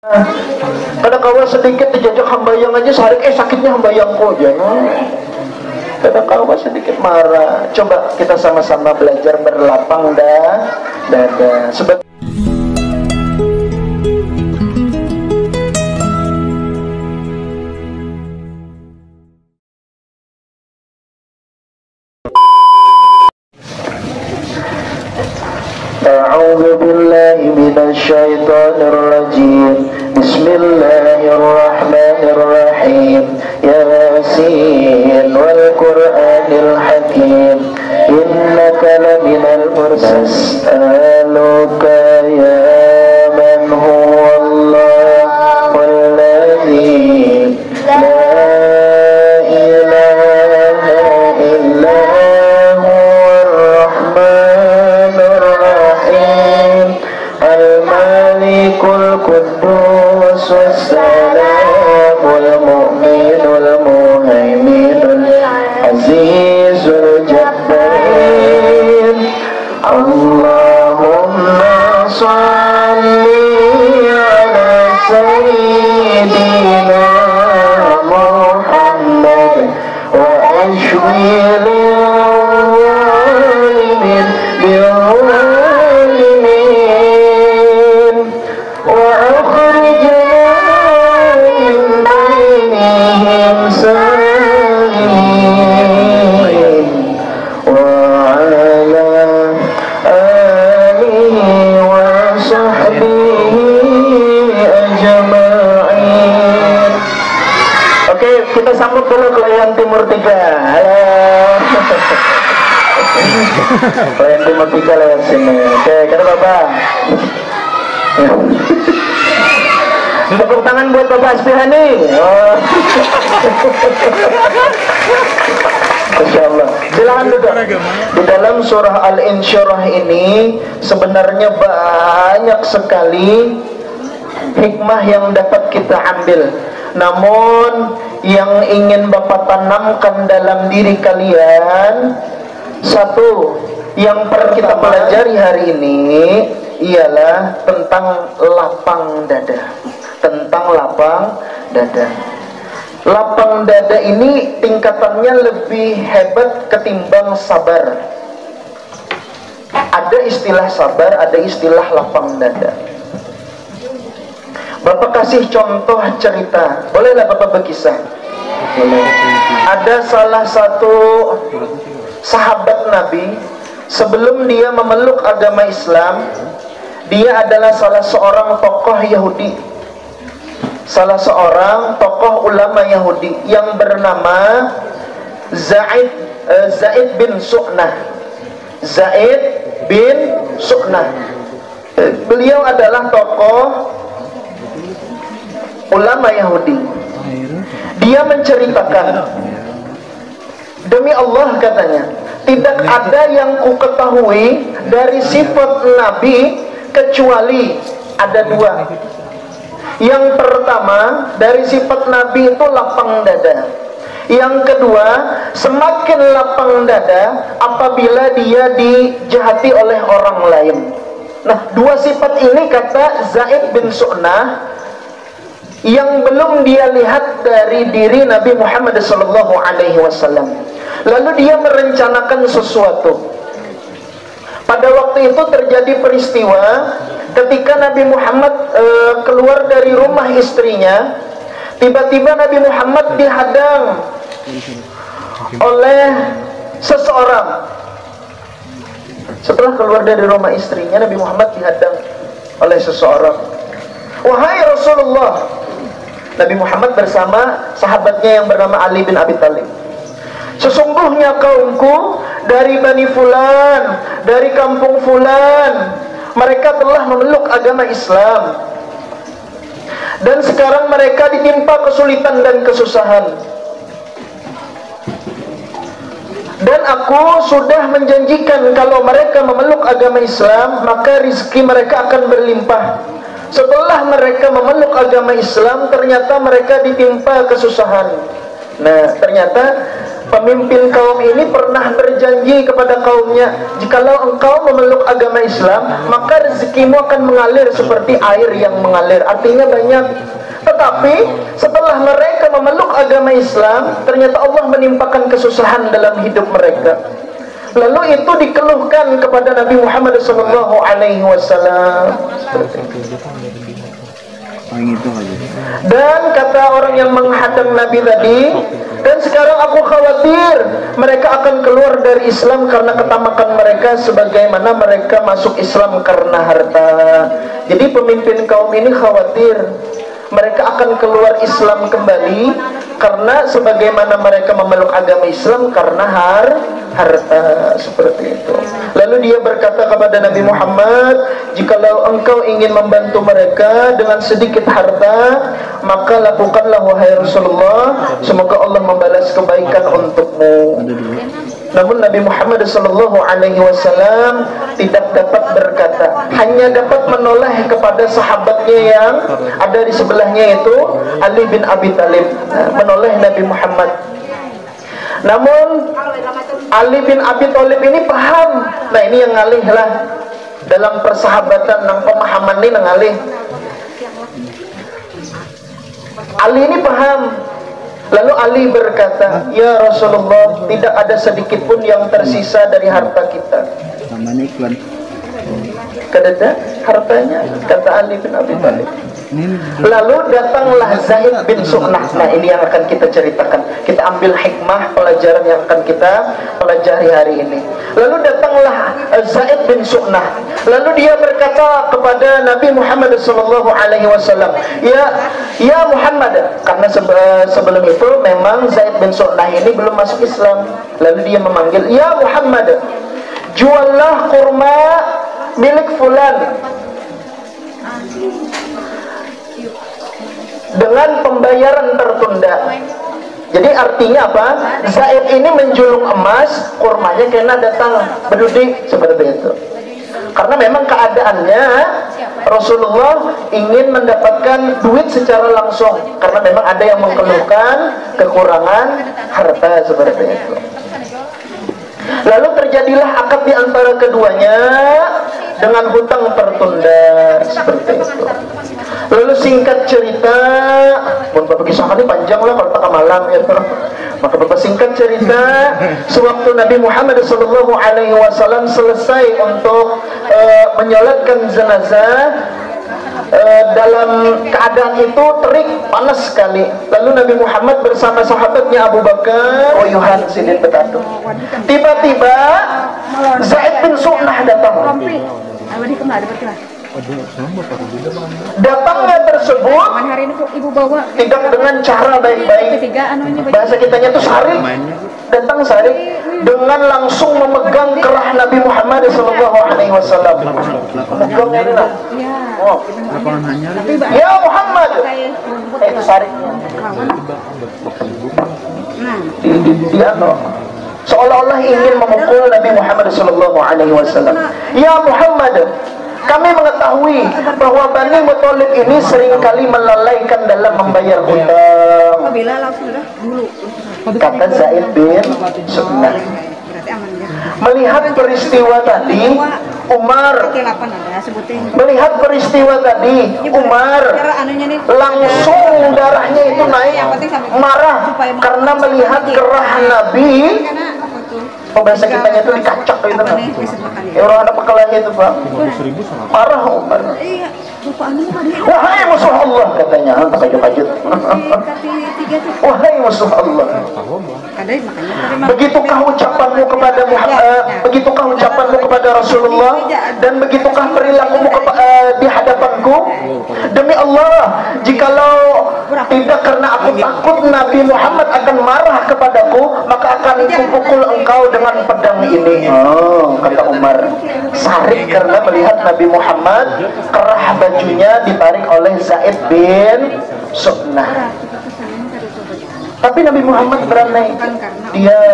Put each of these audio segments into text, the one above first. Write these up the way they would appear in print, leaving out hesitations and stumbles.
Kada kawa sedikit dijajak hambayang aja sehari sakitnya hambayangku aja. Kada kawa sedikit marah. Coba kita sama-sama belajar berlapang dada. A'udzu billahi minasyaitonir rajim. Bismillahirrahmanirrahim. Yasin wal Qur'anil hakim. Innaka laminal mursalin. Ya man huwallahu alladzi la ilaha illa huwar rahmanur rahim. Al-malikul quddus wassalamul mu'minul muhaiminul azizul jabbarin. Allahumma shalli ala sayyidina Muhammad wa ashwil zalimin bi'alimin wa akhrijna min bainihim salimin wa ala alihi wa sahbihi ajma'in. Oke, kita sambut dulu klien Timur 3. Halo. Klien Timur 3 lewat sini. Oke, kata Bapak. Tepuk tangan buat Bapak Aspihani. Oh. Masya Allah. Silakan duduk. Di dalam surah Al-Insyirah ini sebenarnya banyak sekali hikmah yang dapat kita ambil. Namun yang ingin Bapak tanamkan dalam diri kalian, satu yang perlu kita pelajari hari ini ialah tentang lapang dada. Tentang lapang dada. Lapang dada ini tingkatannya lebih hebat ketimbang sabar. Ada istilah sabar, ada istilah lapang dada. Bapak kasih contoh cerita. Bolehlah Bapak berkisah? Boleh. Ada salah satu sahabat Nabi, sebelum dia memeluk agama Islam, dia adalah salah seorang tokoh Yahudi, salah seorang tokoh ulama Yahudi yang bernama Zaid bin Su'nah. Zaid bin Su'nah. Beliau adalah tokoh ulama Yahudi. Dia menceritakan, demi Allah katanya, tidak ada yang ku ketahui dari sifat Nabi kecuali ada dua. Yang pertama, dari sifat Nabi itu lapang dada. Yang kedua, semakin lapang dada apabila dia dijahati oleh orang lain. Nah, dua sifat ini kata Zaid bin Su'nah yang belum dia lihat dari diri Nabi Muhammad SAW. Lalu dia merencanakan sesuatu. Pada waktu itu terjadi peristiwa ketika Nabi Muhammad keluar dari rumah istrinya. Tiba-tiba Nabi Muhammad dihadang oleh seseorang. Setelah keluar dari rumah istrinya, Nabi Muhammad dihadang oleh seseorang. Wahai Rasulullah, Nabi Muhammad bersama sahabatnya yang bernama Ali bin Abi Thalib, sesungguhnya kaumku dari Bani Fulan, dari kampung Fulan, mereka telah memeluk agama Islam, dan sekarang mereka ditimpa kesulitan dan kesusahan. Dan aku sudah menjanjikan kalau mereka memeluk agama Islam, maka rizki mereka akan berlimpah. Setelah mereka memeluk agama Islam, ternyata mereka ditimpa kesusahan. Nah, ternyata Pemimpin kaum ini pernah berjanji kepada kaumnya, jikalau engkau memeluk agama Islam, maka rezekimu akan mengalir seperti air yang mengalir. Artinya banyak. Tetapi setelah mereka memeluk agama Islam, ternyata Allah menimpakan kesusahan dalam hidup mereka. Lalu itu dikeluhkan kepada Nabi Muhammad SAW. Dan kata orang yang menghadang Nabi tadi, dan sekarang aku khawatir mereka akan keluar dari Islam karena ketamakan mereka, sebagaimana mereka masuk Islam karena harta. Jadi pemimpin kaum ini khawatir mereka akan keluar Islam kembali karena sebagaimana mereka memeluk agama Islam karena harta, seperti itu. Lalu dia berkata kepada Nabi Muhammad, jikalau engkau ingin membantu mereka dengan sedikit harta, maka lakukanlah wahai Rasulullah, semoga Allah membalas kebaikan untukmu. Namun Nabi Muhammad SAW tidak dapat berkata, hanya dapat menoleh kepada sahabatnya yang ada di sebelahnya, yaitu Ali bin Abi Thalib, menoleh Nabi Muhammad. Namun Ali bin Abi Thalib ini paham. Nah ini yang ngalih lah dalam persahabatan, yang pemahaman ini ngalih. Ali ini paham. Lalu Ali berkata, ya Rasulullah, tidak ada sedikit pun yang tersisa dari harta kita. Namanya iklan. Kedada hartanya, kata Ali bin Abi Thalib. Lalu datanglah Zaid bin Su'nah. Nah ini yang akan kita ceritakan. Kita ambil hikmah pelajaran yang akan kita pelajari hari ini. Lalu datanglah Zaid bin Su'nah. Lalu dia berkata kepada Nabi Muhammad SAW, ya Muhammad, karena sebelum itu memang Zaid bin Su'nah ini belum masuk Islam. Lalu dia memanggil, ya Muhammad, juallah kurma milik fulan dengan pembayaran tertunda. Jadi artinya apa? Zaid ini menjulung emas, kurmanya kena datang berdudi seperti itu. Karena memang keadaannya Rasulullah ingin mendapatkan duit secara langsung, karena memang ada yang mengeluhkan kekurangan harta seperti itu. Lalu terjadilah akad di antara keduanya dengan hutang tertunda seperti itu. Lalu singkat cerita, Bapak kisah ini panjang lah kalau tak malam ya. Maka Bapak singkat cerita, sewaktu Nabi Muhammad SAW selesai untuk menyolatkan jenazah, dalam keadaan itu terik, panas sekali. Lalu Nabi Muhammad bersama sahabatnya Abu Bakar, Yohan Sidin Betatu. Tiba-tiba Zaid bin Su'nah datang. Datangnya tersebut tidak dengan cara baik-baik. Bahasa kitanya itu sarik. Datang sarik dengan langsung memegang kerah Nabi Muhammad SAW. Memegangnya ini lah. Ya Muhammad, itu sarik. Dia seolah-olah ingin memukul Nabi Muhammad SAW. Ya Muhammad, kami mengetahui bahwa Bani Muthalib ini seringkali melalaikan dalam membayar hutang. Kata Zaid bin Su'nah. Melihat peristiwa tadi, Umar langsung darahnya itu naik, marah karena melihat kerah Nabi. Bahasa kitanya itu dikacak gitu kan. Ya orang ada pekalanya itu Pak. Marah Umar. Wahai musuh Allah, katanya. Takajut-kajut. Wahai musuh Allah, begitukah ucapanmu kepada begitukah ucapanmu kepada Rasulullah, dan begitukah perilakumu di hadapanku? Demi Allah, jikalau tidak karena aku takut Nabi Muhammad akan marah kepadaku, maka akan kupukul engkau dengan pedang ini. Oh, kata Umar. Sarik karena melihat Nabi Muhammad, kerah bajunya ditarik oleh Zaid bin Su'nah. Tapi Nabi Muhammad berani.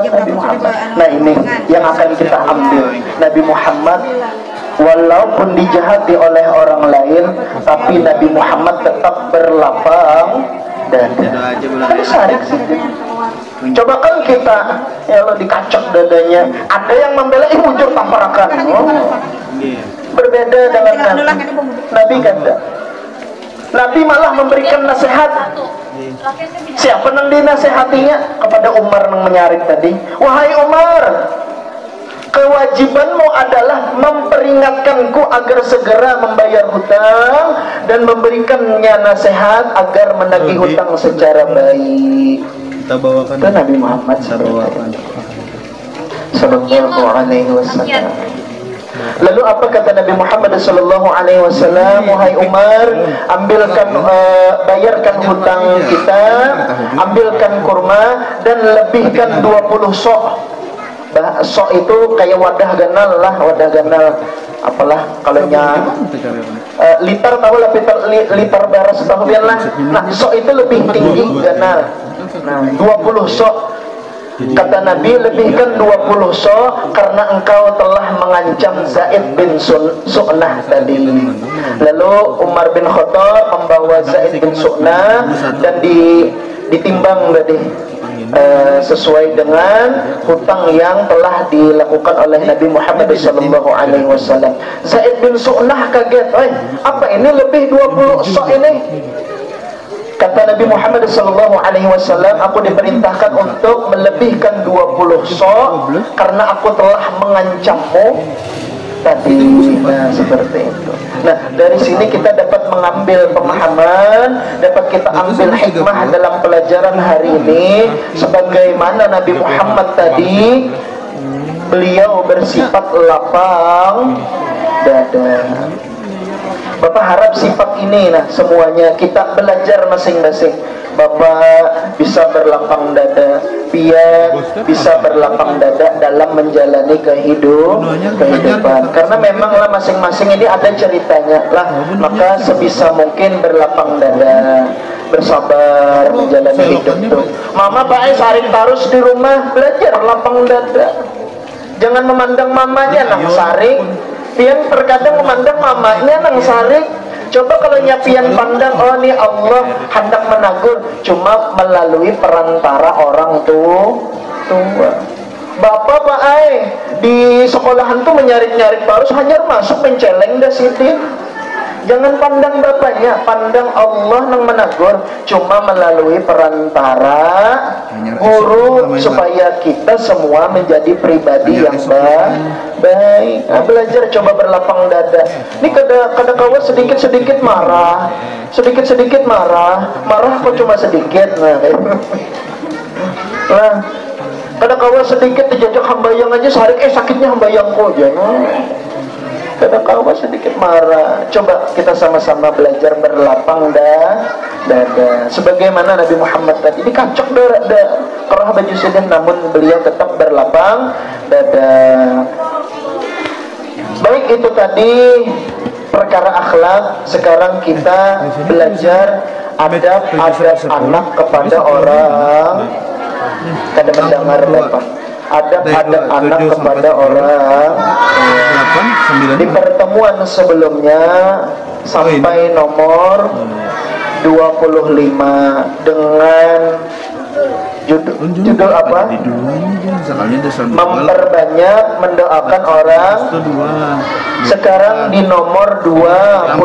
Nabi Muhammad. Nah ini yang akan kita ambil. Nabi Muhammad walaupun dijahati oleh orang lain, tapi Nabi Muhammad tetap berlapang dada. Kan sarik sih. Coba kan kita ya lo dikacak dadanya, ada yang membela bujur tamparakan. Berbeda dengan Nabi. Nabi kan enggak. Nabi malah memberikan nasihat. Siapa yang dinasehatinya? Kepada Umar yang menyaring tadi. Wahai Umar, kewajibanmu adalah memperingatkanku agar segera membayar hutang dan memberikannya nasihat agar menagih hutang secara baik. Kita bawakan itu Nabi Muhammad sallallahu alaihi wasallam. Lalu apa kata Nabi Muhammad sallallahu alaihi wasallam? Wahai Umar, bayarkan hutang kita, ambilkan kurma dan lebihkan 20 sok. Sok itu kayak wadah ganal lah, wadah ganal apalah kalaunya liter tahu lah, liter beras tahu biar lah. Nah sok itu lebih tinggi ganal. Nah 20 sok kata Nabi, lebihkan 20 sok karena engkau telah mengancam Zaid bin Su'nah tadi. Lalu Umar bin Khattab membawa Zaid bin Su'nah dan ditimbang tadi sesuai dengan hutang yang telah dilakukan oleh Nabi Muhammad SAW. Zaid bin Su'nah kaget, apa ini lebih 20 sok ini? Kata Nabi Muhammad SAW, aku diperintahkan untuk melebihkan 20 sok karena aku telah mengancammu tadi. Nah seperti itu. Nah dari sini kita dapat mengambil pemahaman, dapat kita ambil hikmah dalam pelajaran hari ini. Sebagaimana Nabi Muhammad tadi, beliau bersifat lapang dada. Bapak harap sifat ini nah semuanya kita belajar masing-masing. Bapak bisa berlapang dada, Pian bisa berlapang dada dalam menjalani kehidupan. Karena memanglah masing-masing ini ada ceritanya lah. Maka sebisa mungkin berlapang dada, bersabar menjalani hidup tuh. Mama Pak saring tarus di rumah, belajar lapang dada. Jangan memandang mamanya nang saring. Pian terkadang memandang mamanya nang saring. Coba kalau Pian pandang, oh ini Allah hendak menegur, cuma melalui perantara orang tua. Bapak Pak di sekolahan tuh menyaring-nyaring terus hanya masuk menceleng dah situ. Jangan pandang bapaknya, pandang Allah yang menegur, cuma melalui perantara guru supaya kita semua menjadi pribadi yang baik. Nah, belajar coba berlapang dada. Ini kada kawan sedikit-sedikit marah, marah kok cuma sedikit. Nah, kada kawan sedikit dijajak hambayang aja sarik, sakitnya hambayang kok jangan. Kadang kawan sedikit marah. Coba kita sama-sama belajar berlapang dada. Sebagaimana Nabi Muhammad tadi dikacok dada, kerah baju sedang, namun beliau tetap berlapang dada. Baik, itu tadi perkara akhlak. Sekarang kita belajar adab anak kepada orang. Kada mendengar Bapak. Adab anak kepada orang. Di pertemuan sebelumnya sampai nomor 25 dengan judul apa? Memperbanyak mendoakan orang. Sekarang di nomor 26.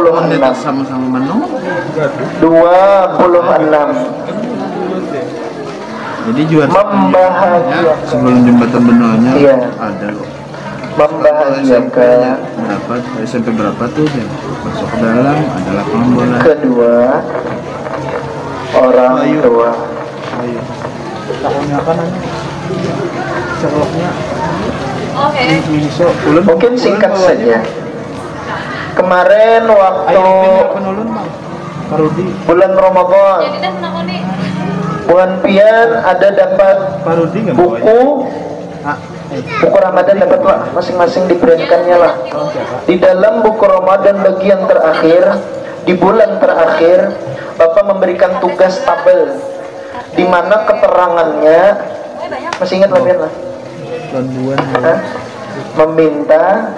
26. Jadi juga membahagiakan sebelum jembatan benarnya ada loh. Membahagiakan berapa sampai berapa tuh yang masuk ke dalam ada lapangan bola. Kedua orang tua. Tahunnya kan ceroknya. Mungkin singkat saja. Kemarin waktu bulan Ramadan, Buan Pian ada dapat buku Ramadan, dapat lah masing-masing diberikannya lah. Di dalam buku Ramadan bagian terakhir, di bulan terakhir, Bapak memberikan tugas tabel di mana keterangannya masih ingat Pian lah? Meminta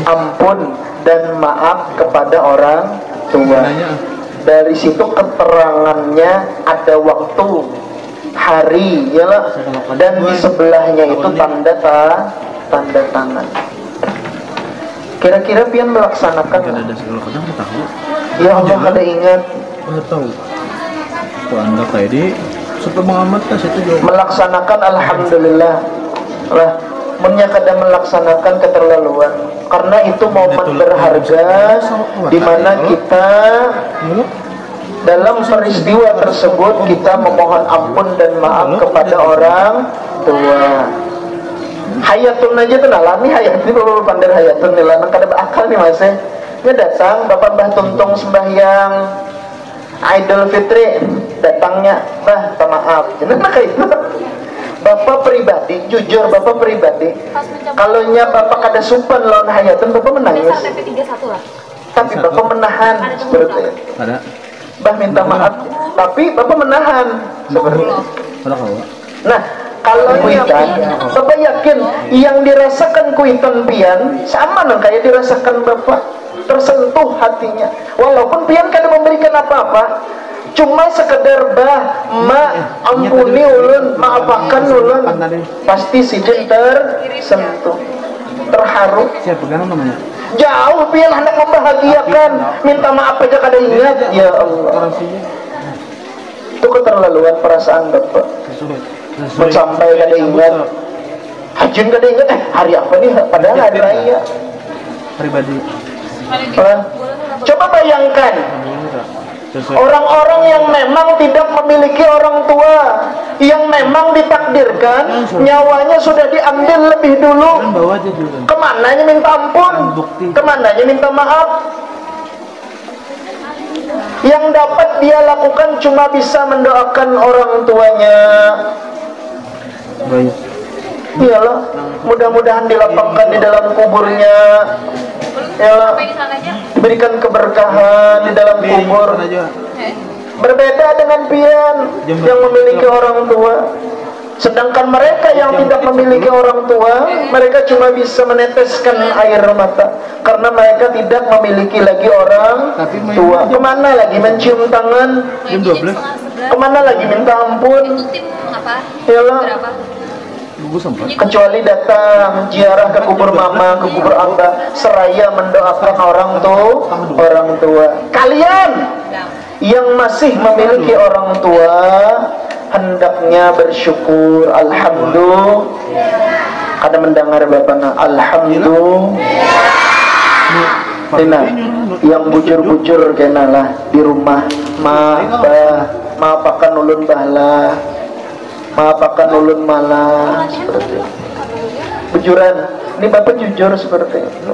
ampun dan maaf kepada orang tua. Dari situ keterangannya ada waktu hari, yalah, dan di sebelahnya itu tanda tangan. Kira-kira pian melaksanakan? Ya Allah, ada ingat. Tahu. Kok Anda kayak di super mengamatkan situ juga. Melaksanakan alhamdulillah. Lah, punya kadang melaksanakan keterlaluan. Karena itu momen berharga di mana kita dalam peristiwa tersebut kita memohon ampun dan maaf kepada orang tua. Hayatun aja tuh nalami hayatun bapak pandai hayatun nilanang kada berakal nih mas. Nya datang bapak Mbah Tuntung sembahyang Idul Fitri, datangnya bah maaf. Kenapa kayak itu? Bapak pribadi, jujur bapak pribadi, kalau nya bapak kada supan lawan hayatun bapak menangis. Tapi bapak menahan seperti itu. Bah minta maaf, tapi bapak menahan seperti itu. Nah, kalau kuitan, bapak yakin yang dirasakan kuitan pian sama nang kayak dirasakan bapak, tersentuh hatinya. Walaupun pian kada memberikan apa-apa, cuma sekedar bah, ampuni ulun, maafakan ulun, pasti sidin tersentuh, terharu. Siapa kan namanya? Jauh pian hendak membahagiakan, minta maaf aja kada ingat. Ya Allah, itu keterlaluan perasaan bapak. Sampai kada ingat, hajin kada ingat, hari apa nih? Padahal hari raya. Pribadi. Coba bayangkan orang-orang yang memang tidak memiliki orang tua, yang memang ditakdirkan nyawanya sudah diambil lebih dulu, kemananya minta ampun, kemananya minta maaf. Yang dapat dia lakukan cuma bisa mendoakan orang tuanya. Iyalah, mudah-mudahan dilapangkan di dalam kuburnya. Ya, diberikan keberkahan di dalam kubur. Berbeda dengan pian yang memiliki orang tua. Sedangkan mereka yang tidak memiliki orang tua, mereka cuma bisa meneteskan air mata karena mereka tidak memiliki lagi orang tua. Kemana lagi mencium tangan? Kemana lagi minta ampun? Yalah, kecuali datang ziarah ke kubur mama, ke kubur abah, seraya mendoakan orang tua. Kalian yang masih memiliki orang tua hendaknya bersyukur. Alhamdulillah. Kada mendengar bapana alhamdulillah. Tina yang bujur-bujur kenalah di rumah maafakan ulun bahlah, maafakan ulun malah, seperti bujuran. Ini bapak jujur seperti itu.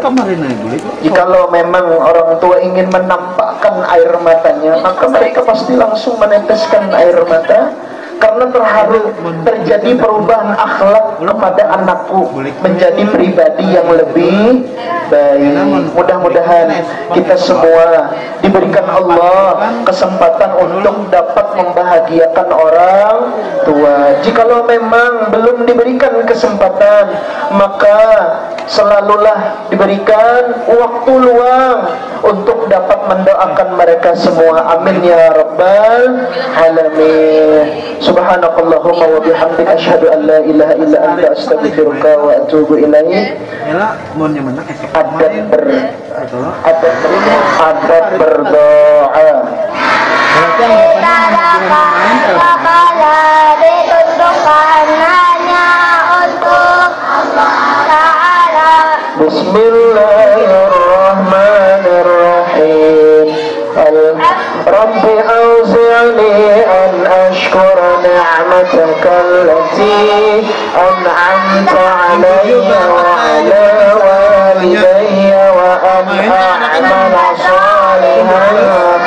Jikalau memang orang tua ingin menampakkan air matanya, maka mereka pasti langsung meneteskan air mata karena terharu terjadi perubahan akhlak kepada anakku menjadi pribadi yang lebih baik. Mudah-mudahan kita semua diberikan Allah kesempatan untuk dapat membahagiakan orang tua. Jikalau memang belum diberikan kesempatan, maka selalulah diberikan waktu luang untuk dapat mendoakan mereka semua. Amin ya rabbal alamin. Subhanakallahumma wa bihamdika asyhadu an la ilaha illa anta astaghfiruka wa atubu ilaik. Adab berdoa. Ditunjukkan hanya untuk Allah Ta'ala. Bismillahirrahmanirrahim. Rabbi awzi'ni an ashkura ni'mataka allati an'amta 'alayya wa 'ala walidayya wa an a'mala salihan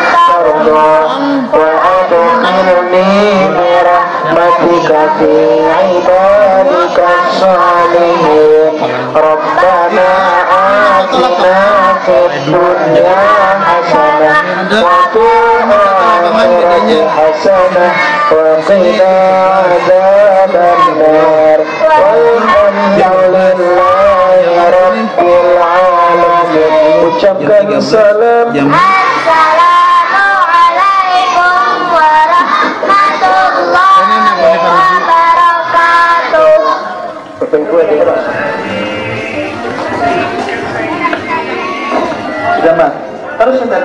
tardah wa adkhilni bi rahmatika fi 'ibadika as-salihin. Rabbana atina fid dunya hasanah wa fil akhirati hasanah wa qina adzaban nar. Walhamdulillahi rabbil alamin. Ucapkan salam. Assalamualaikum warahmatullahi wabarakatuh. Bapak Ibu hadirin. Sudah, Mbak. Terus sebentar.